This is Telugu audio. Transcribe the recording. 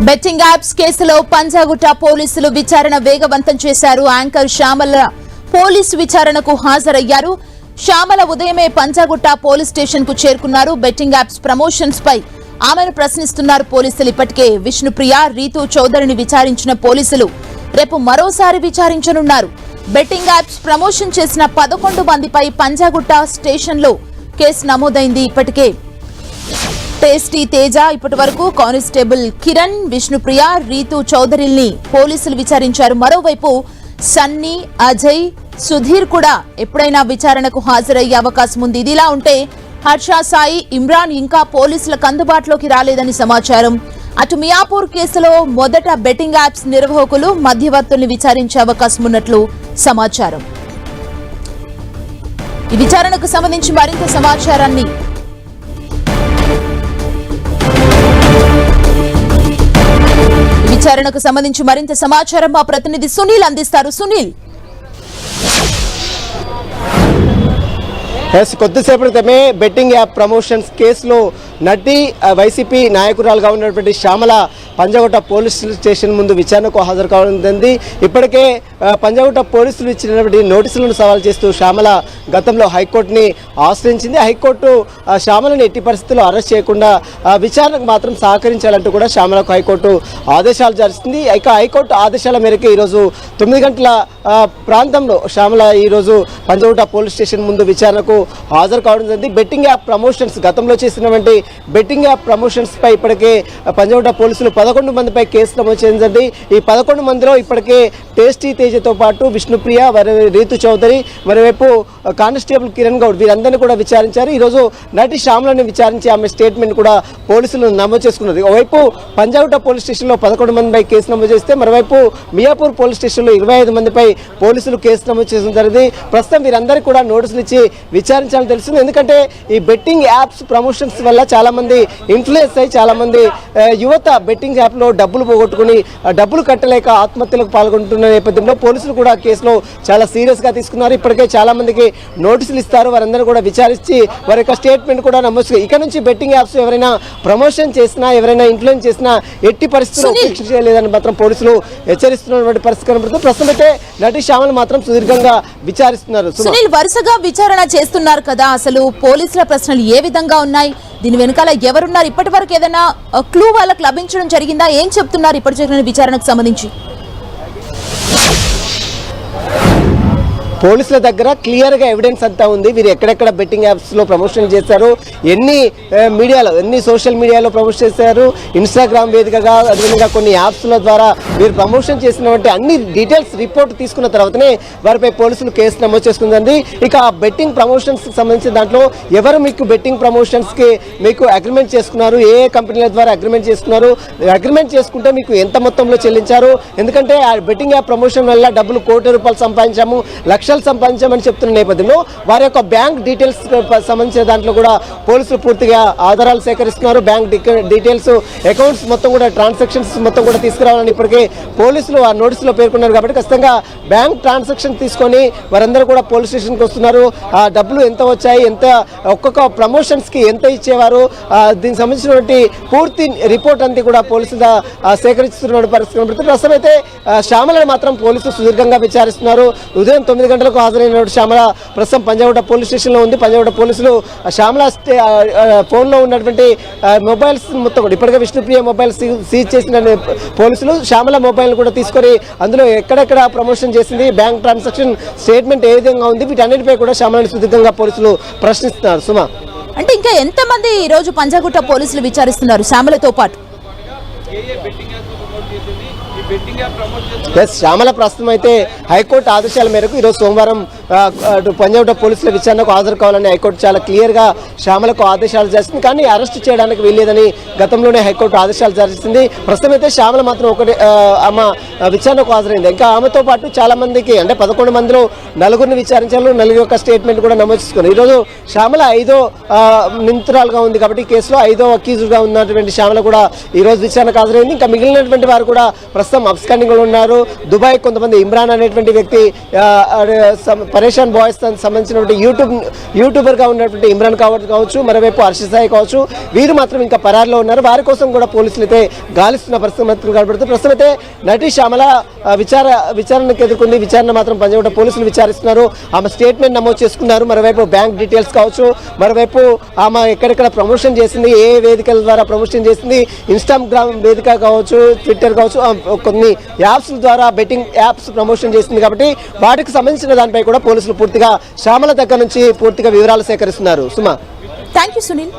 బెట్టింగ్ యాప్స్ కేసులో పంజాగుట్ట పోలీసులు విచారణ వేగవంతం చేశారు. యాంకర్ శ్యామల పోలీసు విచారణకు హాజరయ్యారు. శ్యామల ఉదయమే పంజాగుట్ట పోలీస్ స్టేషన్ కు చేరుకున్నారు. బెట్టింగ్ యాప్స్ ప్రమోషన్స్ పై ఆమెను ప్రశ్నిస్తున్నారు పోలీసులు. ఇప్పటికే విష్ణుప్రియ, రీతు చౌదరిని విచారించిన పోలీసులు రేపు మరోసారి విచారించనున్నారు. బెట్టింగ్ యాప్స్ ప్రమోషన్ చేసిన 11 మందిపై పంజాగుట్ట స్టేషన్లో కేసు నమోదైంది. ఇప్పటికే టేస్టీ తేజ, ఇప్పటి వరకు కానిస్టేబుల్ కిరణ్, విష్ణుప్రియ, రీతు చౌదరిల్ని పోలీసులు విచారించారు. మరోవైపు సన్నీ, అజయ్, సుధీర్ కూడా ఎప్పుడైనా విచారణకు హాజరయ్యే అవకాశం ఉంది. ఇదిలా ఉంటే హర్ష సాయి, ఇమ్రాన్ ఇంకా పోలీసులకు అందుబాటులోకి రాలేదని సమాచారం. అటు మియాపూర్ కేసులో మొదట బెట్టింగ్ యాప్స్ నిర్వాహకులు, మధ్యవర్తుల్ని విచారించే అవకాశం ఉన్నట్లు సమాచారం. ఈ విచారణకు సంబంధించి మరింత సమాచారాన్ని మా ప్రతినిధి సునీల్ అందిస్తారు. సునీల్, కొద్దిసేపటి క్రితమే బెట్టింగ్ యాప్ ప్రమోషన్స్ కేసులో నటి వైసీపీ నాయకురాలుగా ఉన్నటువంటి శ్యామల పంజాగుట్ట పోలీస్ స్టేషన్ ముందు విచారణకు హాజరు కావడం. ఇప్పటికే పంజాగుట్ట పోలీసులు ఇచ్చినటువంటి నోటీసులను సవాల్ చేస్తూ శ్యామల గతంలో హైకోర్టుని ఆశ్రయించింది. హైకోర్టు శ్యామలను ఎట్టి పరిస్థితుల్లో అరెస్ట్ చేయకుండా విచారణకు మాత్రం సహకరించాలంటూ కూడా శ్యామలకు హైకోర్టు ఆదేశాలు జారిస్తుంది. ఇక హైకోర్టు ఆదేశాల మేరకు ఈరోజు 9 గంటల ప్రాంతంలో శ్యామల ఈరోజు పంజాగుట్ట పోలీస్ స్టేషన్ ముందు విచారణకు హాజరు కావడం జరిగింది. బెట్టింగ్ యాప్ ప్రమోషన్స్ గతంలో చేసినటువంటి బెట్టింగ్ యాప్ ప్రమోషన్స్ పై ఇప్పటికే పంజాగుట్ట పోలీసులు 11 మందిపై కేసు నమోదు చేసింది. ఈ 11 మందిలో ఇప్పటికే టేస్టీ తేజతో పాటు విష్ణుప్రియ, రీతు చౌదరి, మరోవైపు కానిస్టేబుల్ కిరణ్ గౌడ్ వీరందరినీ కూడా విచారించారు. ఈరోజు నటి శ్యామలను విచారించి ఆమె స్టేట్మెంట్ కూడా పోలీసులు నమోదు చేసుకున్నారు. ఒకవైపు పంజాగుట్ట పోలీస్ స్టేషన్లో 11 మందిపై కేసు నమోదు చేస్తే మరోవైపు మియాపూర్ పోలీస్ స్టేషన్లో 25 మందిపై పోలీసులు కేసు నమోదు చేసిన జరిగింది. ప్రస్తుతం వీరందరికీ కూడా నోటీసులు ఇచ్చి విచారించాలని తెలుస్తుంది. ఎందుకంటే ఈ బెట్టింగ్ యాప్స్ ప్రమోషన్స్ వల్ల చాలా మంది ఇన్ఫ్లుయెన్స్ అయ్యి చాలా మంది యువత బెట్టింగ్ యాప్లో డబ్బులు పోగొట్టుకుని డబ్బులు కట్టలేక ఆత్మహత్యలకు పాల్గొంటున్న నేపథ్యంలో పోలీసులు కూడా కేసులో చాలా సీరియస్గా తీసుకున్నారు. ఇప్పటికే చాలా మందికి నోటీసులు ఇస్తారు. వారందరూ కూడా విచారించి వారి యొక్క స్టేట్మెంట్ కూడా నమోదు. ఇక నుంచి బెట్టింగ్ యాప్స్ ఎవరైనా ప్రమోషన్ చేసినా, ఎవరైనా ఇన్ఫ్లుయెన్స్ చేసినా ఎట్టి పరిస్థితుల్లో ఉపేక్ష చేయలేదని మాత్రం పోలీసులు హెచ్చరిస్తున్నటువంటి పరిస్థితి కనబడుతుంది. ప్రస్తుతం అయితే నటి శ్యామల మాత్రం సుదీర్ఘంగా విచారిస్తున్నారు. సునీల్, వరుసగా విచారణ చేస్తున్నారు కదా, అసలు పోలీసుల ప్రశ్నలు ఏ విధంగా ఉన్నాయి? దీని వెనకాల ఎవరున్నారు? ఇప్పటి వరకు ఏదైనా క్లూ వాళ్ళకి లభించడం జరిగిందా? ఏం చెప్తున్నారు ఇప్పటి జరిగిన విచారణకు సంబంధించి? పోలీసుల దగ్గర క్లియర్గా ఎవిడెన్స్ అంతా ఉంది. వీరు ఎక్కడెక్కడ బెట్టింగ్ యాప్స్లో ప్రమోషన్ చేశారు, ఎన్ని సోషల్ మీడియాలో ప్రమోషన్ చేశారు, ఇన్స్టాగ్రామ్ వేదికగా, అదేవిధంగా కొన్ని యాప్స్ల ద్వారా వీరు ప్రమోషన్ చేసినటువంటి అన్ని డీటెయిల్స్ రిపోర్ట్ తీసుకున్న తర్వాతనే వారిపై పోలీసులు కేసు నమోదు చేసుకుంది. ఇక బెట్టింగ్ ప్రమోషన్స్కి సంబంధించిన దాంట్లో ఎవరు మీకు బెట్టింగ్ ప్రమోషన్స్కి మీకు అగ్రిమెంట్ చేసుకున్నారు, ఏ కంపెనీల ద్వారా అగ్రిమెంట్ చేసుకున్నారు, అగ్రిమెంట్ చేసుకుంటే మీకు ఎంత మొత్తంలో చెల్లించారు, ఎందుకంటే ఆ బెట్టింగ్ యాప్ ప్రమోషన్ వల్ల డబ్బులు కోటి రూపాయలు సంపాదించాము, లక్షలు సంపాదించామని చెప్తున్న నేపథ్యంలో వారి యొక్క బ్యాంక్ డీటెయిల్స్ సంబంధించిన దాంట్లో కూడా పోలీసులు పూర్తిగా ఆధారాలు సేకరిస్తున్నారు. బ్యాంక్ డీటెయిల్స్, అకౌంట్స్ మొత్తం కూడా, ట్రాన్సాక్షన్స్ మొత్తం కూడా తీసుకురావాలని ఇప్పటికే పోలీసులు ఆ నోటీసులో పేర్కొన్నారు. కాబట్టి ఖచ్చితంగా బ్యాంక్ ట్రాన్సాక్షన్ తీసుకొని వారందరూ కూడా పోలీస్ స్టేషన్కి వస్తున్నారు. ఆ డబ్బులు ఎంత వచ్చాయి, ఎంత ఒక్కొక్క ప్రమోషన్స్కి ఎంత ఇచ్చేవారు, దీనికి సంబంధించినటువంటి పూర్తి రిపోర్ట్ అంతా కూడా పోలీసులు సేకరిస్తున్న పరిస్థితి కనబడుతుంది. ప్రస్తుతం అయితే శ్యామలను మాత్రం పోలీసులు సుదీర్ఘంగా విచారిస్తున్నారు. ఉదయం 9 గంటలకు హాజరైన శ్యామల ప్రస్తుతం పంజాగుట్ట పోలీస్ స్టేషన్లో ఉంది. పంజాగుట్ట పోలీసులు శ్యామల ఫోన్లో ఉన్నటువంటి మొబైల్స్ మొత్తం కూడా ఇప్పటికే విష్ణుప్రియ మొబైల్ సీజ్ చేసిన పోలీసులు శ్యామల మొబైల్ కూడా తీసుకొని అందులో ఎక్కడెక్కడ ప్రమోషన్ చేసింది, బ్యాంక్ ట్రాన్సాక్షన్ స్టేట్మెంట్ ఏ విధంగా ఉంది, వీటన్నిటిపై కూడా శ్యామలను సుదీర్ఘంగా పోలీసులు ప్రశ్నిస్తున్నారు. సుమా, అంటే ఇంకా ఎంతమంది ఈ రోజు పంజాగుట్ట పోలీసులు విచారిస్తున్నారు శ్యామలతో పాటు? శ్యామల ప్రస్తుతం అయితే హైకోర్టు ఆదేశాల మేరకు ఈరోజు సోమవారం పంజాగుట్ట పోలీసుల విచారణకు హాజరు కావాలని హైకోర్టు చాలా క్లియర్గా శ్యామలకు ఆదేశాలు చేస్తుంది. కానీ అరెస్ట్ చేయడానికి వీల్లేదని గతంలోనే హైకోర్టు ఆదేశాలు జారిస్తుంది. ప్రస్తుతం అయితే శ్యామల మాత్రం ఆమె విచారణకు హాజరైంది. ఇంకా ఆమెతో పాటు చాలా మందికి, అంటే 11 మందిలో 4గురిని విచారించారు. 4 యొక్క స్టేట్మెంట్ కూడా నమోదు చేసుకున్నారు. ఈరోజు శ్యామల 5వ నిందితురాలుగా ఉంది కాబట్టి కేసులో 5వ అక్యూజ్డ్గా ఉన్నటువంటి శ్యామల కూడా ఈరోజు విచారణకు హాజరైంది. ఇంకా మిగిలినటువంటి వారు కూడా ప్రస్తుతం ప్రస్తుతం అబ్స్కాండింగ్ లో ఉన్నారు. దుబాయ్ కొంతమంది ఇమ్రాన్ అనేటువంటి వ్యక్తి పరేషాన్ బాయ్స్ సంబంధించినటువంటి యూట్యూబర్ గా ఉన్నటువంటి ఇమ్రాన్ కావచ్చు, మరోవైపు హర్షిత్ సాయి కావచ్చు, వీరు మాత్రం ఇంకా పరారులో ఉన్నారు. వారి కోసం కూడా పోలీసులు అయితే గాలిస్తున్న పరిస్థితి మాత్రం కనబడుతుంది. ప్రస్తుతం అయితే నటి శ్యామల విచారణకు ఎదుర్కొంది. విచారణ మాత్రం పంజాగుట్ట పోలీసులు విచారిస్తున్నారు. ఆమె స్టేట్మెంట్ నమోదు చేసుకున్నారు. మరోవైపు బ్యాంక్ డీటెయిల్స్ కావచ్చు, మరోవైపు ఆమె ఎక్కడెక్కడ ప్రమోషన్ చేసింది, ఏ వేదికల ద్వారా ప్రమోషన్ చేసింది, ఇన్స్టాగ్రామ్ వేదిక కావచ్చు, ట్విట్టర్ కావచ్చు, కొన్ని యాప్స్ ద్వారా బెట్టింగ్ యాప్స్ ప్రమోషన్ చేసింది. కాబట్టి వాటికి సంబంధించిన దానిపై కూడా పోలీసులు పూర్తిగా శ్యామల దగ్గర నుంచి పూర్తిగా వివరాలు సేకరిస్తున్నారు. సుమా, థ్యాంక్ యూ సునీల్.